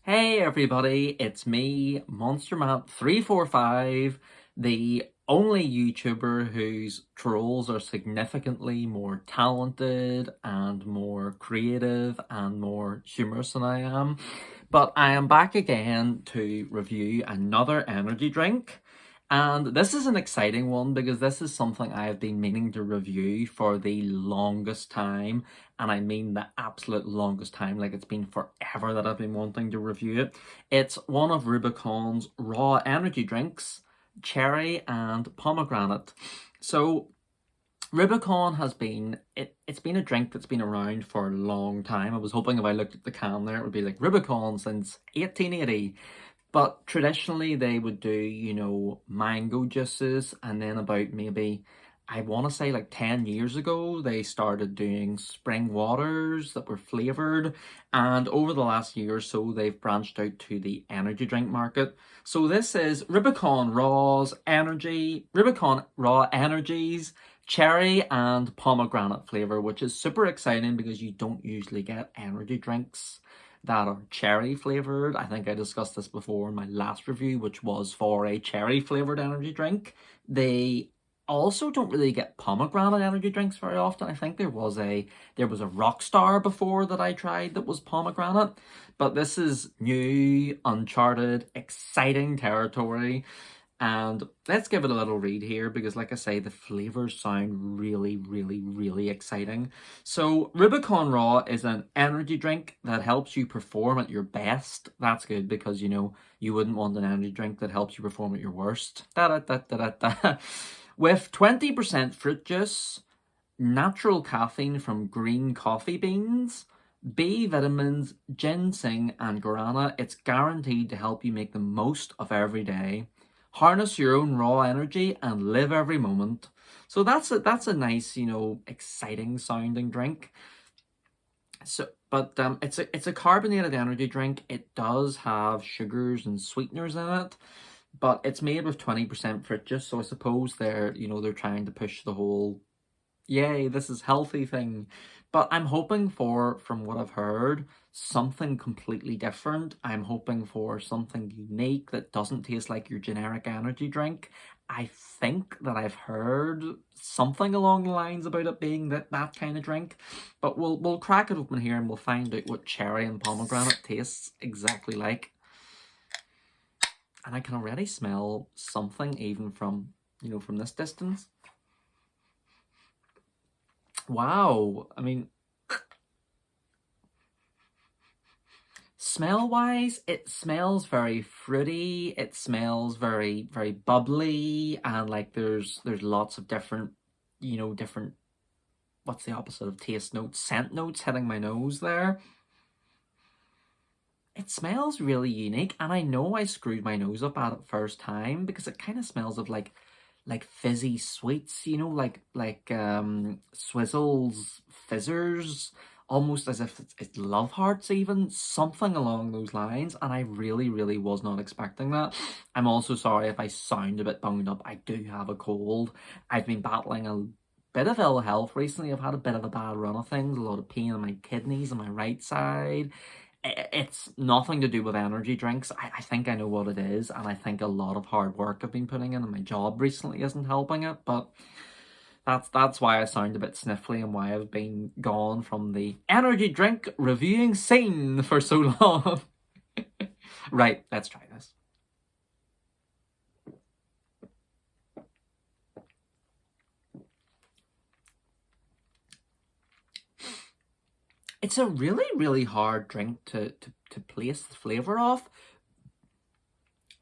Hey everybody, it's me, MonsterMap345, the only YouTuber whose trolls are significantly more talented and more creative and more humorous than I am. But I am back again to review another energy drink. And this is an exciting one because this is something I have been meaning to review for the longest time. And I mean the absolute longest time, like it's been forever that I've been wanting to review it. It's one of Rubicon's raw energy drinks, Cherry and Pomegranate. So Rubicon has been, it's been a drink that's been around for a long time. I was hoping if I looked at the can there, it would be like Rubicon since 1880. But traditionally, they would do, mango juices, and then about maybe, I want to say like 10 years ago, they started doing spring waters that were flavoured. And over the last year or so, they've branched out to the energy drink market. So this is Rubicon Raw Energies, cherry and pomegranate flavour, which is super exciting because you don't usually get energy drinks that are cherry flavored. I think I discussed this before in my last review, which was for a cherry flavored energy drink. They also don't really get pomegranate energy drinks very often. I think there was a Rockstar before that I tried that was pomegranate, but this is new, uncharted, exciting territory. And let's give it a little read here because, like I say, the flavors sound really, really, really exciting. So, Rubicon Raw is an energy drink that helps you perform at your best. That's good because, you wouldn't want an energy drink that helps you perform at your worst. Da, da, da, da, da, da. With 20% fruit juice, natural caffeine from green coffee beans, B vitamins, ginseng, and guarana, it's guaranteed to help you make the most of every day. Harness your own raw energy and live every moment. So that's a nice, exciting sounding drink. So, but it's a carbonated energy drink. It does have sugars and sweeteners in it, but it's made with 20% fruit juice. So I suppose they're trying to push the whole yay, this is healthy thing. But I'm hoping for, from what I've heard, something completely different. I'm hoping for something unique that doesn't taste like your generic energy drink. I think that I've heard something along the lines about it being that kind of drink. But we'll crack it open here and we'll find out what cherry and pomegranate tastes exactly like. And I can already smell something even from, from this distance. Wow, I mean, smell-wise, it smells very fruity, it smells very, very bubbly, and like there's lots of different, different, what's the opposite of taste notes? Scent notes hitting my nose there. It smells really unique, and I know I screwed my nose up at it first time because it kind of smells of like fizzy sweets, Swizzles, fizzers, almost as if it's Love Hearts even, something along those lines, and I really, really was not expecting that. I'm also sorry if I sound a bit bunged up. I do have a cold. I've been battling a bit of ill health recently. I've had a bit of a bad run of things, a lot of pain in my kidneys on my right side. It's nothing to do with energy drinks. I think I know what it is, and I think a lot of hard work I've been putting in and my job recently isn't helping it, but that's why I sound a bit sniffly and why I've been gone from the energy drink reviewing scene for so long. Right, let's try this. It's a really, really hard drink to place the flavour of.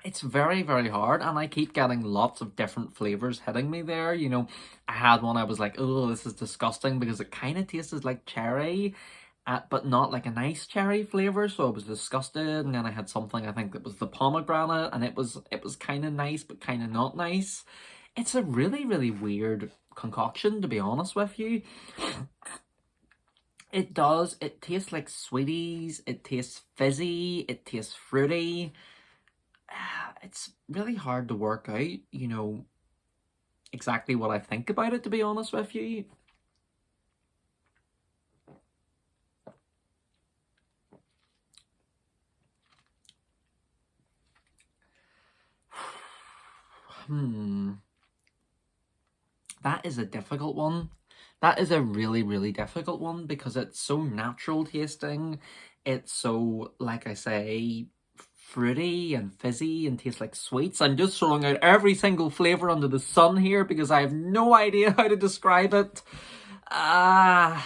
It's very, very hard, and I keep getting lots of different flavors hitting me there. I had one I was like, oh, this is disgusting because it kind of tasted like cherry, but not like a nice cherry flavor. So I was disgusted, and then I had something I think that was the pomegranate, and it was kind of nice, but kind of not nice. It's a really, really weird concoction, to be honest with you. It tastes like sweeties, it tastes fizzy, it tastes fruity. It's really hard to work out, exactly what I think about it, to be honest with you. That is a difficult one. That is a really, really difficult one because it's so natural tasting. It's so, like I say, fruity and fizzy and tastes like sweets. I'm just throwing out every single flavour under the sun here because I have no idea how to describe it. But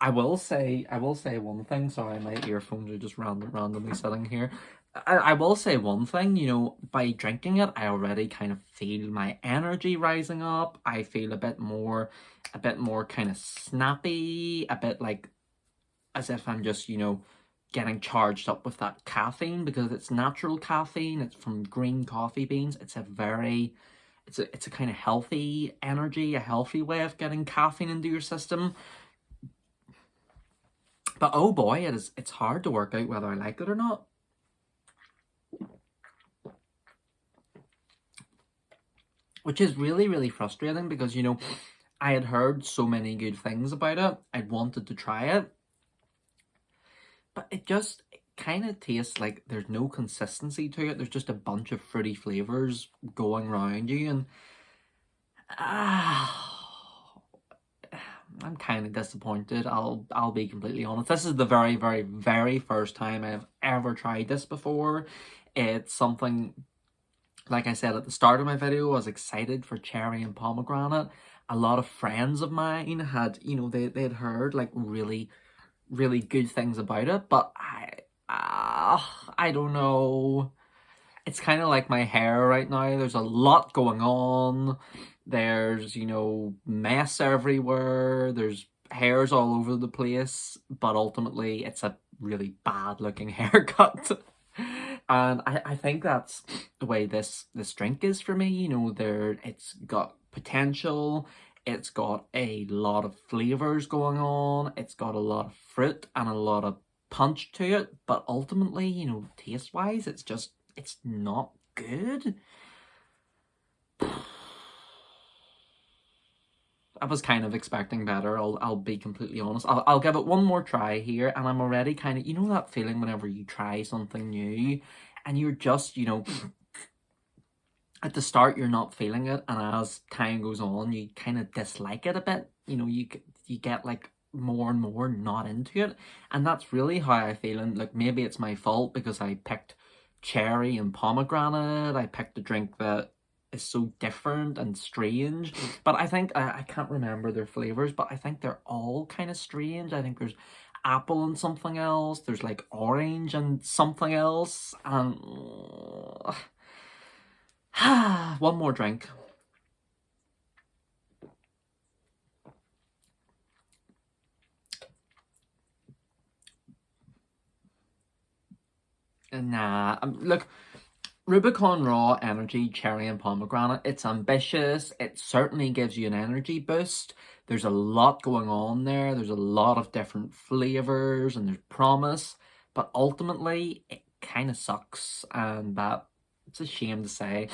I will say one thing. Sorry, my earphones are just randomly sitting here. I will say one thing, you know, by drinking it, I already kind of feel my energy rising up. I feel a bit more kind of snappy, a bit like as if I'm just, you know, getting charged up with that caffeine because it's natural caffeine. It's from green coffee beans. It's a very, it's a kind of healthy energy, a healthy way of getting caffeine into your system. But oh boy, it's hard to work out whether I like it or not. Which is really, really frustrating because, you know, I had heard so many good things about it. I wanted to try it. But it just kind of tastes like there's no consistency to it. There's just a bunch of fruity flavours going around you. And I'm kind of disappointed. I'll be completely honest. This is the very, very, very first time I've ever tried this before. It's something... Like I said at the start of my video, I was excited for Cherry and Pomegranate. A lot of friends of mine had, you know, they'd heard like really, really good things about it, but I don't know. It's kind of like my hair right now. There's a lot going on. There's, you know, mess everywhere. There's hairs all over the place, but ultimately it's a really bad looking haircut. And I think that's the way this drink is for me. You know, it's got potential, it's got a lot of flavors going on, it's got a lot of fruit and a lot of punch to it, but ultimately, you know, taste wise, it's not good. I was kind of expecting better. I'll be completely honest. I'll give it one more try here, and I'm already kind of, you know, that feeling whenever you try something new and you're just, you know, at the start you're not feeling it, and as time goes on you kind of dislike it a bit. You know, you get like more and more not into it, and that's really how I feel. And like, maybe it's my fault because I picked cherry and pomegranate. I picked a drink that is so different and strange, but I think I can't remember their flavors, but I think they're all kind of strange. I think there's apple and something else, there's like orange and something else, and one more drink. Nah, look, Rubicon Raw Energy Cherry and Pomegranate, it's ambitious, it certainly gives you an energy boost. There's a lot going on there, there's a lot of different flavours and there's promise, but ultimately it kind of sucks, and that it's a shame to say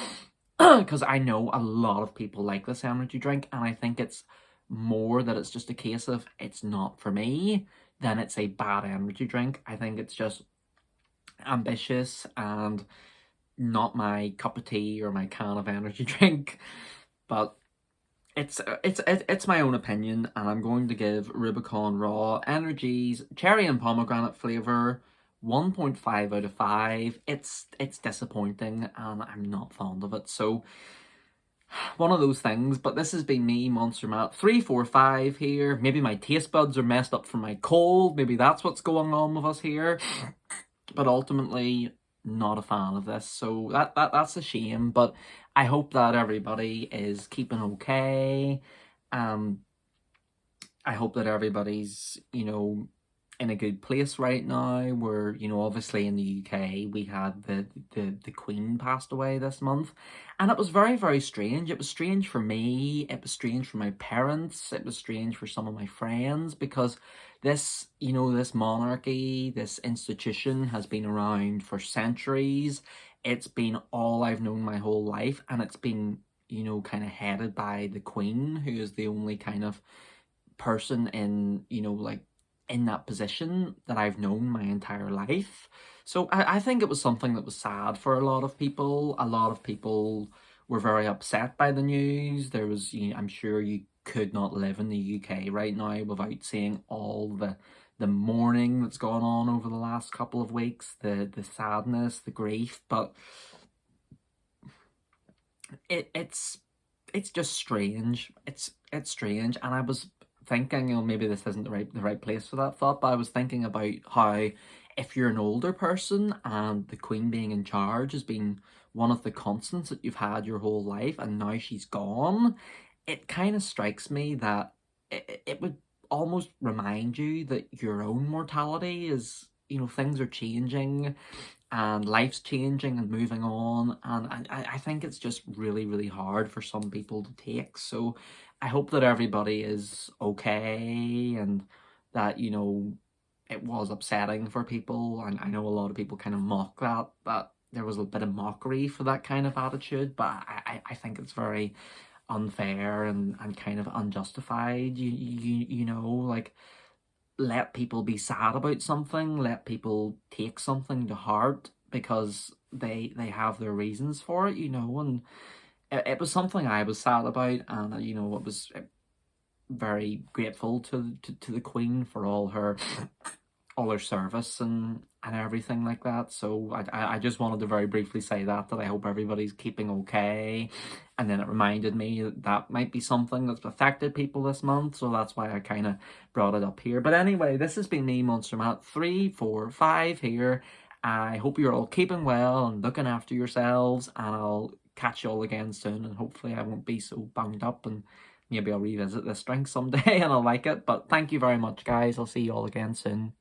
because I know a lot of people like this energy drink, and I think it's more that it's just a case of it's not for me than it's a bad energy drink. I think it's just ambitious and not my cup of tea or my can of energy drink, but it's my own opinion, and I'm going to give Rubicon Raw Energy's Cherry and Pomegranate flavour 1.5 out of 5. It's disappointing and I'm not fond of it, so one of those things. But this has been me, Monster Matt 345 here. Maybe my taste buds are messed up from my cold, maybe that's what's going on with us here, but ultimately not a fan of this, so that's a shame. But I hope that everybody is keeping okay. I hope that everybody's, you know, in a good place right now. We're, you know, obviously in the UK we had the Queen passed away this month, and it was very, very strange. It was strange for me, it was strange for my parents, it was strange for some of my friends, because this, you know, this monarchy, this institution has been around for centuries. It's been all I've known my whole life, and it's been, you know, kind of headed by the Queen, who is the only kind of person in, you know, like in that position that I've known my entire life. So I think it was something that was sad for a lot of people. A lot of people were very upset by the news. There was, I'm sure you could not live in the UK right now without seeing all the mourning that's gone on over the last couple of weeks, the sadness, the grief. But it's just strange. It's strange, and I was thinking, maybe this isn't the right place for that thought, but I was thinking about how if you're an older person and the Queen being in charge has been one of the constants that you've had your whole life, and now she's gone, it kind of strikes me that it would almost remind you that your own mortality is, things are changing and life's changing and moving on, and I think it's just really, really hard for some people to take. So I hope that everybody is okay, and that, it was upsetting for people, and I know a lot of people kind of mock that there was a bit of mockery for that kind of attitude, but I think it's very unfair and kind of unjustified. Like, let people be sad about something, let people take something to heart because they have their reasons for it, and it was something I was sad about, and it was very grateful to the Queen for all her service and everything like that. So I just wanted to very briefly say that I hope everybody's keeping okay. And then it reminded me that might be something that's affected people this month, so that's why I kind of brought it up here. But anyway, this has been me, Monster Matt 345 here. I hope you're all keeping well and looking after yourselves, and I'll catch you all again soon, and hopefully I won't be so banged up, and maybe I'll revisit this drink someday and I'll like it. But thank you very much, guys. I'll see you all again soon.